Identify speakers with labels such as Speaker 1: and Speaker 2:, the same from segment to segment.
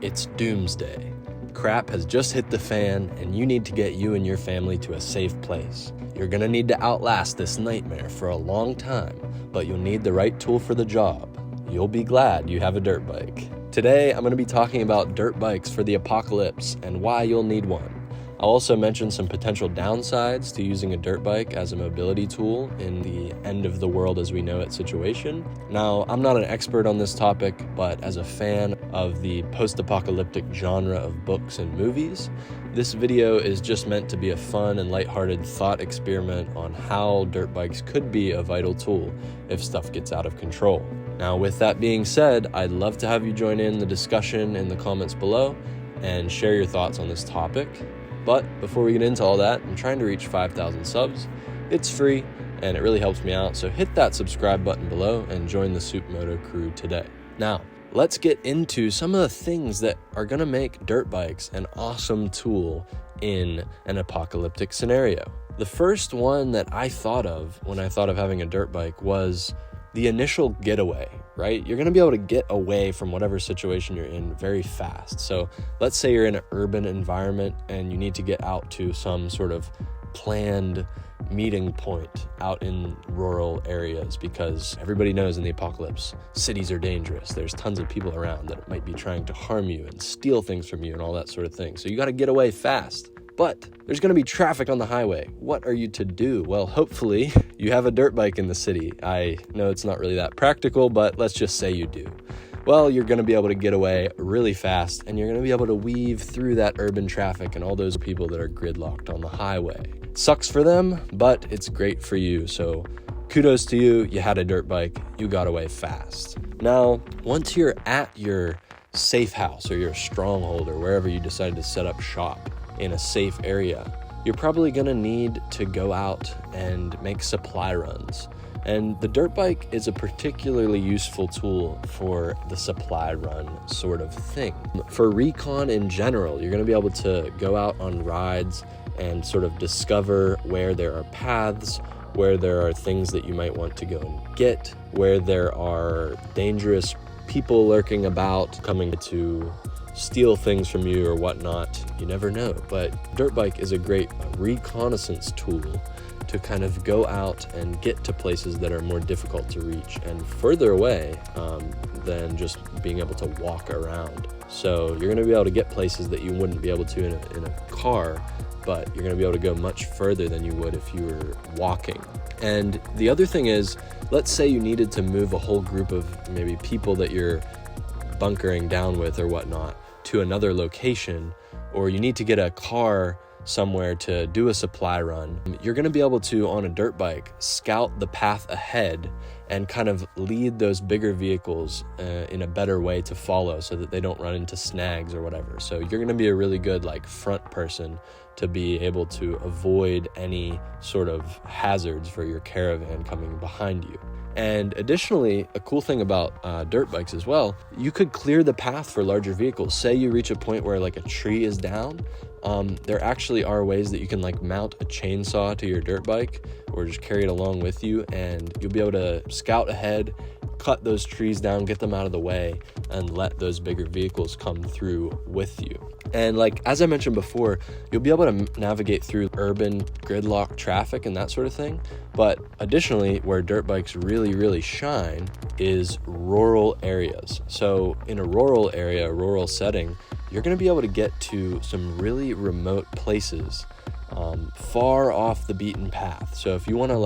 Speaker 1: It's doomsday. Crap has just hit the fan, and you need to get you and your family to a safe place. You're gonna need to outlast this nightmare for a long time, but you'll need the right tool for the job. You'll be glad you have a dirt bike. Today, I'm gonna be talking about dirt bikes for the apocalypse and why you'll need one. I'll also mention some potential downsides to using a dirt bike as a mobility tool in the end of the world as we know it situation. Now, I'm not an expert on this topic, but as a fan of the post-apocalyptic genre of books and movies, this video is just meant to be a fun and lighthearted thought experiment on how dirt bikes could be a vital tool if stuff gets out of control. Now, with that being said, I'd love to have you join in the discussion in the comments below and share your thoughts on this topic. But before we get into all that, I'm trying to reach 5,000 subs. It's free, and it really helps me out, so hit that subscribe button below and join the Supermoto crew today. Now, let's get into some of the things that are gonna make dirt bikes an awesome tool in an apocalyptic scenario. The first one that I thought of when I thought of having a dirt bike was the initial getaway, right? You're gonna be able to get away from whatever situation you're in very fast. So let's say you're in an urban environment and you need to get out to some sort of planned meeting point out in rural areas because everybody knows in the apocalypse, cities are dangerous. There's tons of people around that might be trying to harm you and steal things from you and all that sort of thing. So you gotta get away fast. But there's gonna be traffic on the highway. What are you to do? Well, hopefully you have a dirt bike in the city. I know it's not really that practical, but let's just say you do. Well, you're gonna be able to get away really fast and you're gonna be able to weave through that urban traffic and all those people that are gridlocked on the highway. It sucks for them, but it's great for you. So kudos to you, you had a dirt bike, you got away fast. Now, once you're at your safe house or your stronghold or wherever you decide to set up shop, in a safe area, you're probably gonna need to go out and make supply runs. And the dirt bike is a particularly useful tool for the supply run sort of thing. For Recon in general, you're gonna be able to go out on rides and sort of discover where there are paths, where there are things that you might want to go and get, where there are dangerous people lurking about, coming to steal things from you or whatnot. You never know, but dirt bike is a great reconnaissance tool to kind of go out and get to places that are more difficult to reach and further away than just being able to walk around. So you're gonna be able to get places that you wouldn't be able to in a car, but you're gonna be able to go much further than you would if you were walking. And the other thing is, let's say you needed to move a whole group of maybe people that you're bunkering down with or whatnot to another location, or you need to get a car somewhere to do a supply run. You're going to be able to, on a dirt bike, scout the path ahead and kind of lead those bigger vehicles in a better way to follow so that they don't run into snags or whatever. So you're going to be a really good front person to be able to avoid any sort of hazards for your caravan coming behind you. And additionally, a cool thing about dirt bikes as well, you could clear the path for larger vehicles. Say you reach a point where a tree is down, there actually are ways that you can mount a chainsaw to your dirt bike or just carry it along with you, and you'll be able to scout ahead, cut those trees down, get them out of the way, and let those bigger vehicles come through with you. And as I mentioned before, you'll be able to navigate through urban gridlock traffic and that sort of thing. But additionally, where dirt bikes really, really shine is rural areas. So in a rural area, a rural setting, you're gonna be able to get to some really remote places far off the beaten path. So if you wanna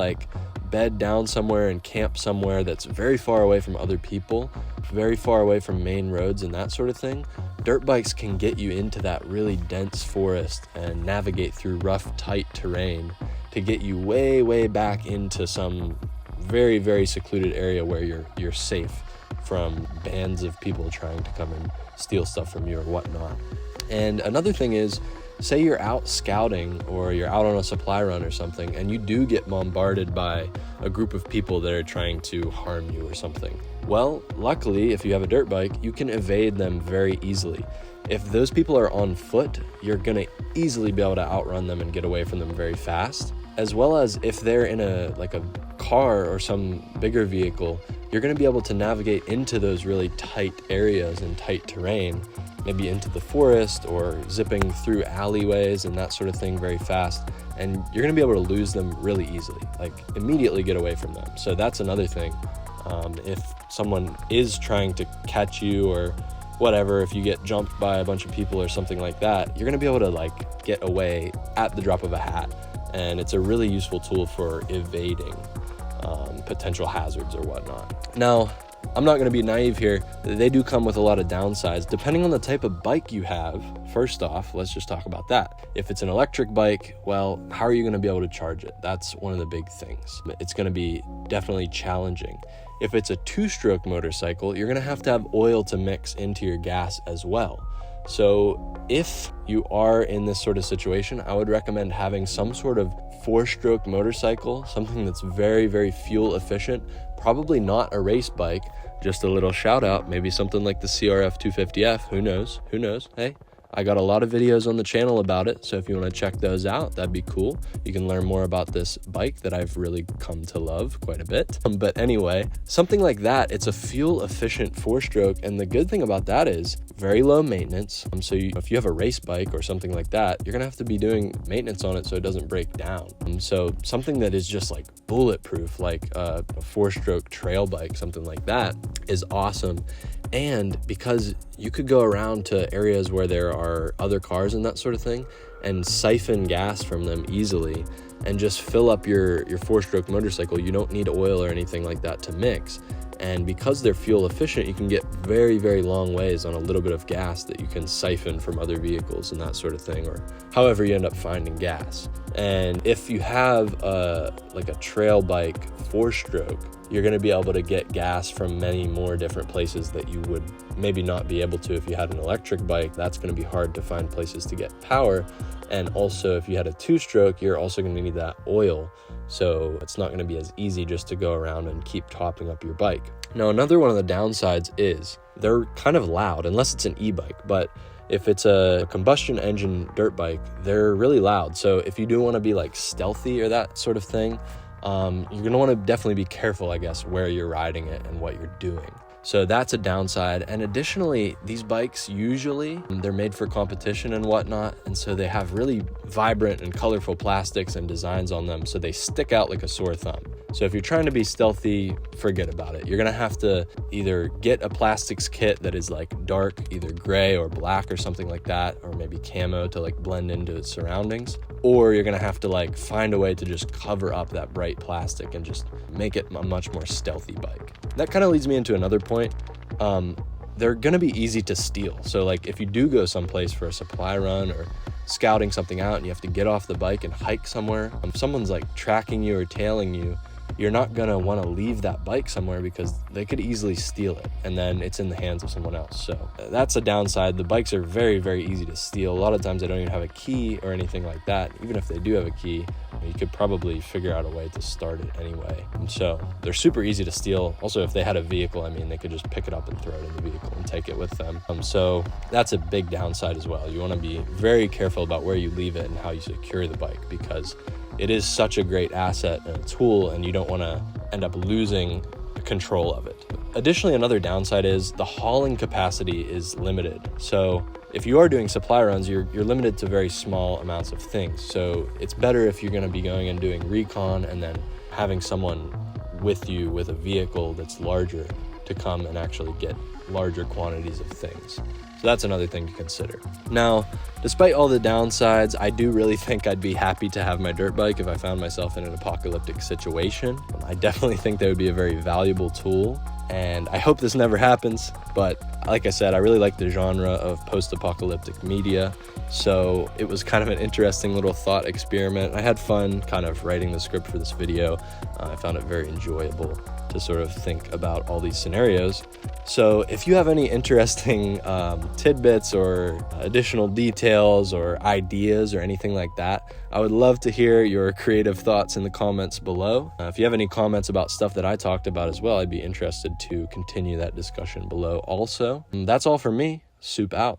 Speaker 1: bed down somewhere and camp somewhere that's very far away from other people, very far away from main roads and that sort of thing, dirt bikes can get you into that really dense forest and navigate through rough, tight terrain to get you way, way back into some very, very secluded area where you're safe from bands of people trying to come and steal stuff from you or whatnot. And another thing is, say you're out scouting or you're out on a supply run or something and you do get bombarded by a group of people that are trying to harm you or something. Well, luckily, if you have a dirt bike, you can evade them very easily. If those people are on foot, you're gonna easily be able to outrun them and get away from them very fast. As well as if they're in a car or some bigger vehicle, you're going to be able to navigate into those really tight areas and tight terrain, maybe into the forest or zipping through alleyways and that sort of thing very fast. And you're going to be able to lose them really easily, like immediately get away from them. So that's another thing. If someone is trying to catch you or whatever, if you get jumped by a bunch of people or something like that, you're going to be able to like get away at the drop of a hat. And it's a really useful tool for evading potential hazards or whatnot. Now, I'm not going to be naive here. They do come with a lot of downsides. Depending on the type of bike you have, first off, let's just talk about that. If it's an electric bike, well, how are you going to be able to charge it? That's one of the big things. It's going to be definitely challenging. If it's a two-stroke motorcycle, you're going to have oil to mix into your gas as well. So if you are in this sort of situation, I would recommend having some sort of four-stroke motorcycle, something that's very, very fuel efficient, probably not a race bike. Just a little shout out, maybe something like the CRF 250F, who knows? Hey, I got a lot of videos on the channel about it, so if you want to check those out, that'd be cool. You can learn more about this bike that I've really come to love quite a bit. But anyway, something like that, it's a fuel-efficient four-stroke, and the good thing about that is very low maintenance. So if you have a race bike or something like that, you're gonna have to be doing maintenance on it so it doesn't break down. So something that is just like bulletproof, like a four-stroke trail bike, something like that, is awesome. And because you could go around to areas where there are other cars and that sort of thing and siphon gas from them easily and just fill up your four-stroke motorcycle. You don't need oil or anything like that to mix. And because they're fuel efficient, you can get very, very long ways on a little bit of gas that you can siphon from other vehicles and that sort of thing, or however you end up finding gas. And if you have like a trail bike four-stroke, you're going to be able to get gas from many more different places that you would maybe not be able to if you had an electric bike. That's going to be hard to find places to get power. And also, if you had a two-stroke, you're also going to need that oil. So it's not going to be as easy just to go around and keep topping up your bike. Now, another one of the downsides is they're kind of loud, unless it's an e-bike. But if it's a combustion engine dirt bike, they're really loud. So if you do want to be like stealthy or that sort of thing, you're going to want to definitely be careful, I guess, where you're riding it and what you're doing. So that's a downside. And additionally, these bikes usually, they're made for competition and whatnot. And so they have really vibrant and colorful plastics and designs on them. So they stick out like a sore thumb. So if you're trying to be stealthy, forget about it. You're going to have to either get a plastics kit that is like dark, either gray or black or something like that, or maybe camo to like blend into its surroundings. Or you're going to have to like find a way to just cover up that bright plastic and just make it a much more stealthy bike. That kind of leads me into another point. They're going to be easy to steal. So like if you do go someplace for a supply run or scouting something out and you have to get off the bike and hike somewhere, if someone's like tracking you or tailing you, you're not going to want to leave that bike somewhere because they could easily steal it and then it's in the hands of someone else. So that's a downside. The bikes are very, very easy to steal. A lot of times they don't even have a key or anything like that. Even if they do have a key, you could probably figure out a way to start it anyway. And so they're super easy to steal. Also, if they had a vehicle, I mean, they could just pick it up and throw it in the vehicle and take it with them. So that's a big downside as well. You want to be very careful about where you leave it and how you secure the bike, because it is such a great asset and a tool, and you don't want to end up losing control of it. Additionally, another downside is the hauling capacity is limited. So if you are doing supply runs, you're limited to very small amounts of things. So it's better if you're going to be going and doing recon and then having someone with you with a vehicle that's larger to come and actually get larger quantities of things. So that's another thing to consider. Now, despite all the downsides, I do really think I'd be happy to have my dirt bike if I found myself in an apocalyptic situation. I definitely think that would be a very valuable tool, and I hope this never happens. But like I said, I really like the genre of post-apocalyptic media, so it was kind of an interesting little thought experiment. I had fun kind of writing the script for this video. I found it very enjoyable to sort of think about all these scenarios. So if you have any interesting tidbits or additional details or ideas or anything like that, I would love to hear your creative thoughts in the comments below. If you have any comments about stuff that I talked about as well, I'd be interested to continue that discussion below also. And that's all from me. Soup out.